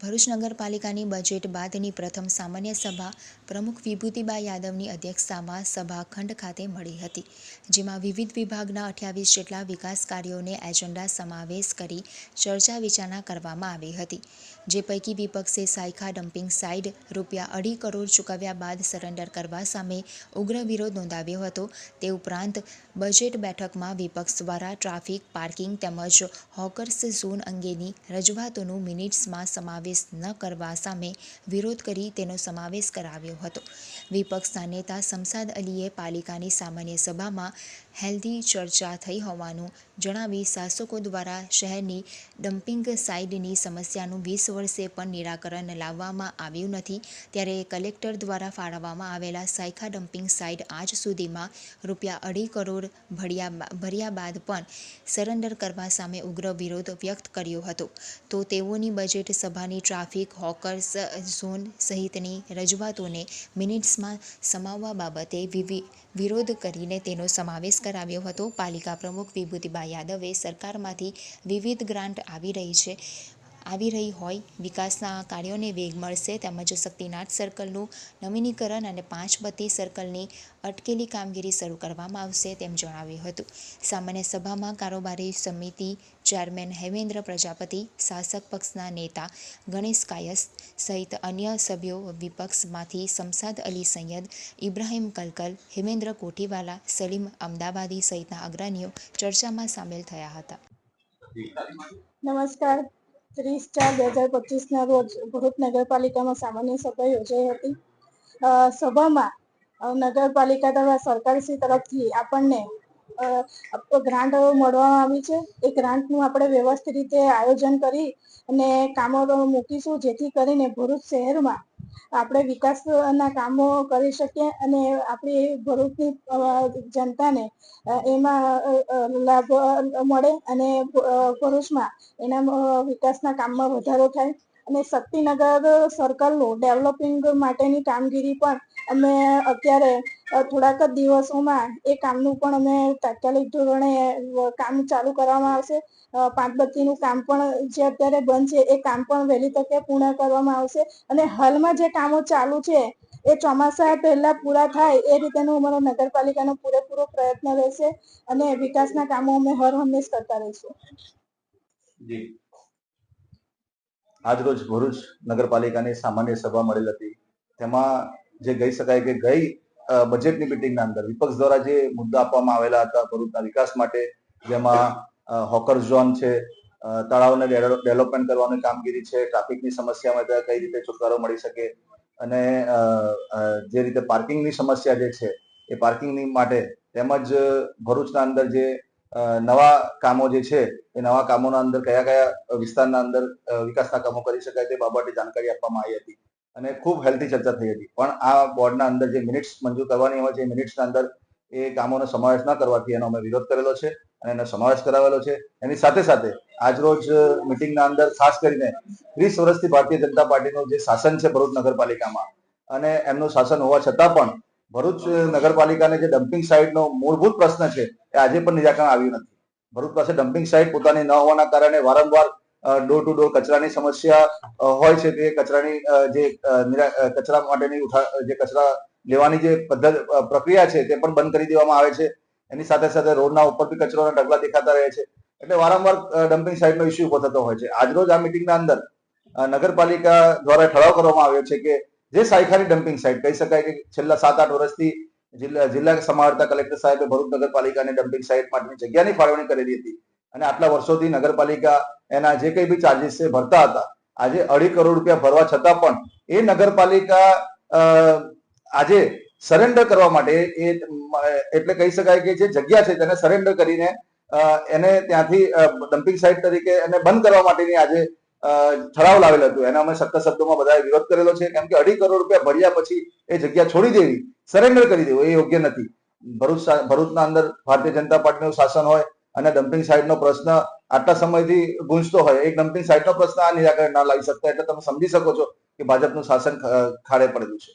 ભરૂચ નગરપાલિકાની બજેટ બાદની પ્રથમ સામાન્ય સભા પ્રમુખ વિભૂતિબા યાદવની અધ્યક્ષતામાં સભાખંડ ખાતે મળી હતી, જેમાં વિવિધ વિભાગના 28 જેટલા વિકાસ કાર્યોને એજન્ડા સમાવેશ કરી ચર્ચા વિચારણા કરવામાં આવી હતી, જે પૈકી વિપક્ષે સાયખા ડમ્પિંગ સાઇટ ₹2.5 કરોડ ચૂકવ્યા બાદ સરેન્ડર કરવા સામે ઉગ્ર વિરોધ નોંધાવ્યો હતો. તે ઉપરાંત બજેટ બેઠકમાં વિપક્ષ દ્વારા ટ્રાફિક, પાર્કિંગ તેમજ હોકર્સ ઝોન અંગેની રજૂઆતોનું મિનિટ્સમાં સમાવેશ ન કરવા સામે વિરોધ કરી તેનો સમાવેશ કરાવ્યો હતો. વિપક્ષના નેતા શમશાદ અલીએ પાલિકાની સામાન્ય સભામાં હેલ્ધી ચર્ચા થઈ હોવાનું જણાવી શાસકો દ્વારા શહેરની ડમ્પિંગ સાઇટની સમસ્યાનું 20 વર્ષે પણ નિરાકરણ લાવવામાં આવ્યું નથી, ત્યારે કલેક્ટર દ્વારા ફાળવવામાં આવેલા સાયખા ડમ્પિંગ સાઇટ આજ સુધીમાં ₹2.5 કરોડ ભર્યા બાદ પણ સરેન્ડર કરવા સામે ઉગ્ર વિરોધ વ્યક્ત કર્યો હતો. તો તેઓની બજેટ સભાની ટ્રાફિક, હોકર્સ ઝોન સહિતની રજૂઆતોને મિનિટ્સમાં સમાવવા બાબતે વિરોધ કરીને તેનો સમાવેશ કરાવ્યો હતો. પાલિકા પ્રમુખ વિભૂતિબા યાદવે સરકારમાંથી વિવિધ ગ્રાન્ટ આવી રહી હોય, વિકાસના કાર્યોને વેગ મળશે તેમજ શક્તિનાથ સર્કલનું નવીનીકરણ અને પાંચબત્તી સર્કલની અટકેલી કામગીરી શરૂ કરવામાં આવશે તેમ જણાવ્યું હતું. સામાન્ય સભામાં કારોબારી સમિતિ ચેરમેન હેમેન્દ્ર પ્રજાપતિ, શાસક પક્ષના નેતા ગણેશ કાયસ્થ સહિત અન્ય સભ્યો, વિપક્ષમાંથી શમશાદ અલી સૈયદ, ઇબ્રાહીમ કલકલ, હેમેન્દ્ર કોઠીવાલા, સલીમ અમદાવાદી સહિતના અગ્રણીઓ ચર્ચામાં સામેલ થયા હતા. નમસ્કાર. 30/4/2025ના રોજ ભરૂચ નગરપાલિકામાં સામાન્ય સભા યોજાઈ હતી. સભામાં નગરપાલિકા દ્વારા સરકારશ્રી તરફથી આપણને ગ્રાન્ટ મળવામાં આવી છે. એ ગ્રાન્ટનું આપણે વ્યવસ્થિત રીતે આયોજન કરી અને કામો મૂકીશું, જેથી કરીને ભરૂચ શહેરમાં આપણે વિકાસના કામો કરી શકીએ અને આપણી ભરૂચની જનતાને એમાં લાભ મળે અને ભરૂચમાં એના વિકાસના કામમાં વધારો થાય અને શક્તિનગર સર્કલનું ડેવલપિંગ માટેની કામગીરી પણ અમે અત્યારે થોડાક જ દિવસોમાં એ કામનું પણ અમે તાત્કાલિક ધોરણે કામ ચાલુ કરવામાં આવશે. પાંચબત્તીનું કામ પણ જે અત્યારે બંધ છે એ કામ પણ વહેલી તકે પૂર્ણ કરવામાં આવશે અને હાલમાં જે કામો ચાલુ છે એ ચોમાસા પહેલા પૂરા થાય એ રીતેનો અમારો નગરપાલિકાનો પૂરેપૂરો પ્રયત્ન રહેશે અને વિકાસના કામો અમે હર હંમેશ કરતા રહીશું. આજરોજ ભરૂચ નગરપાલિકાની સામાન્ય સભા મળેલ હતી. તેમાં જે કહી શકાય કે ગઈ બજેટની મિટિંગના અંદર વિપક્ષ દ્વારા જે મુદ્દા આપવામાં આવેલા હતા ભરૂચના વિકાસ માટે, જેમાં હોકર ઝોન છે, તળાવને ડેવલપમેન્ટ કરવાની કામગીરી છે, ટ્રાફિકની સમસ્યામાં કઈ રીતે છુટકારો મળી શકે અને જે રીતે પાર્કિંગની સમસ્યા જે છે એ પાર્કિંગની માટે તેમજ ભરૂચના અંદર જે નવા કામો જે છે એ નવા કામોના અંદર કયા કયા વિસ્તારના અંદર વિકાસના કામો કરી શકાય તે બાબતે જાણકારી આપવામાં આવી હતી અને ખૂબ હેલ્ધી ચર્ચા થઈ હતી. પણ આ બોર્ડના અંદર જે મિનિટ્સ મંજૂર કરવાની હોય છે એ મિનિટ્સના અંદર એ કામોનો સમાવેશ ન કરવાથી એનો અમે વિરોધ કરેલો છે અને એનો સમાવેશ કરાવેલો છે. એની સાથે સાથે આજરોજ મિટિંગના અંદર ખાસ કરીને 30 વર્ષથી ભારતીય જનતા પાર્ટીનું જે શાસન છે ભરૂચ નગરપાલિકામાં અને એમનું શાસન હોવા છતાં પણ ભરૂચ નગરપાલિકાને જે ડમ્પિંગ સાઇટનો મૂળભૂત પ્રશ્ન છે એ આજે પણ નિરાકરણ આવ્યું નથી. ભરૂચ પાસે ડમ્પિંગ સાઇટ પોતાની ન હોવાના કારણે વારંવાર ડોર ટુ ડોર કચરાની સમસ્યા હોય છે. તે કચરાની જે કચરા માટેની જે કચરા લેવાની જે પ્રક્રિયા છે તે પણ બંધ કરી દેવામાં આવે છે. એની સાથે સાથે રોડના ઉપર બી કચરાના ઢગલા દેખાતા રહે છે. એટલે વારંવાર ડમ્પિંગ સાઇટનો ઇસ્યુ ઉભો થતો હોય છે. આજરોજ આ મિટિંગના અંદર નગરપાલિકા દ્વારા ઠરાવ કરવામાં આવ્યો છે કે જે સાયખાની ડમ્પિંગ સાઇટ કહી શકાય કે છેલ્લા 7-8 વર્ષથી જિલ્લા સમાહર્તા કલેક્ટર સાહેબે ભરૂચ નગરપાલિકાની ડમ્પિંગ સાઇટ માટેની જગ્યાની ફાળવણી કરેલી હતી અને આટલા વર્ષોથી નગરપાલિકા એના જે કંઈ બી ચાર્જીસ છે ભરતા હતા. આજે ₹2.5 કરોડ ભરવા છતાં પણ એ નગરપાલિકા આજે સરેન્ડર કરવા માટે એટલે કહી શકાય કે જે જગ્યા છે તેને સરેન્ડર કરીને એને ત્યાંથી ડમ્પિંગ સાઇટ તરીકે એને બંધ કરવા માટેની આજે ઠરાવ લાવેલ હતું. એનો અમે સખ્ત શબ્દોમાં બધાએ વિરોધ કરેલો છે, કેમ કે ₹2.5 કરોડ ભર્યા પછી એ જગ્યા છોડી દેવી, સરેન્ડર કરી દેવું એ યોગ્ય નથી. ભરૂચના અંદર ભારતીય જનતા પાર્ટીનું શાસન હોય અને ડમ્પિંગ સાઇટનો પ્રશ્ન આટલા સમયથી ગુંજતો હોય, એક ડમ્પિંગ સાઇટનો પ્રશ્ન આ નિરાકરણ ના લાવી શકતા, એટલે તમે સમજી શકો છો કે ભાજપનું શાસન ખાડે પડેલું છે.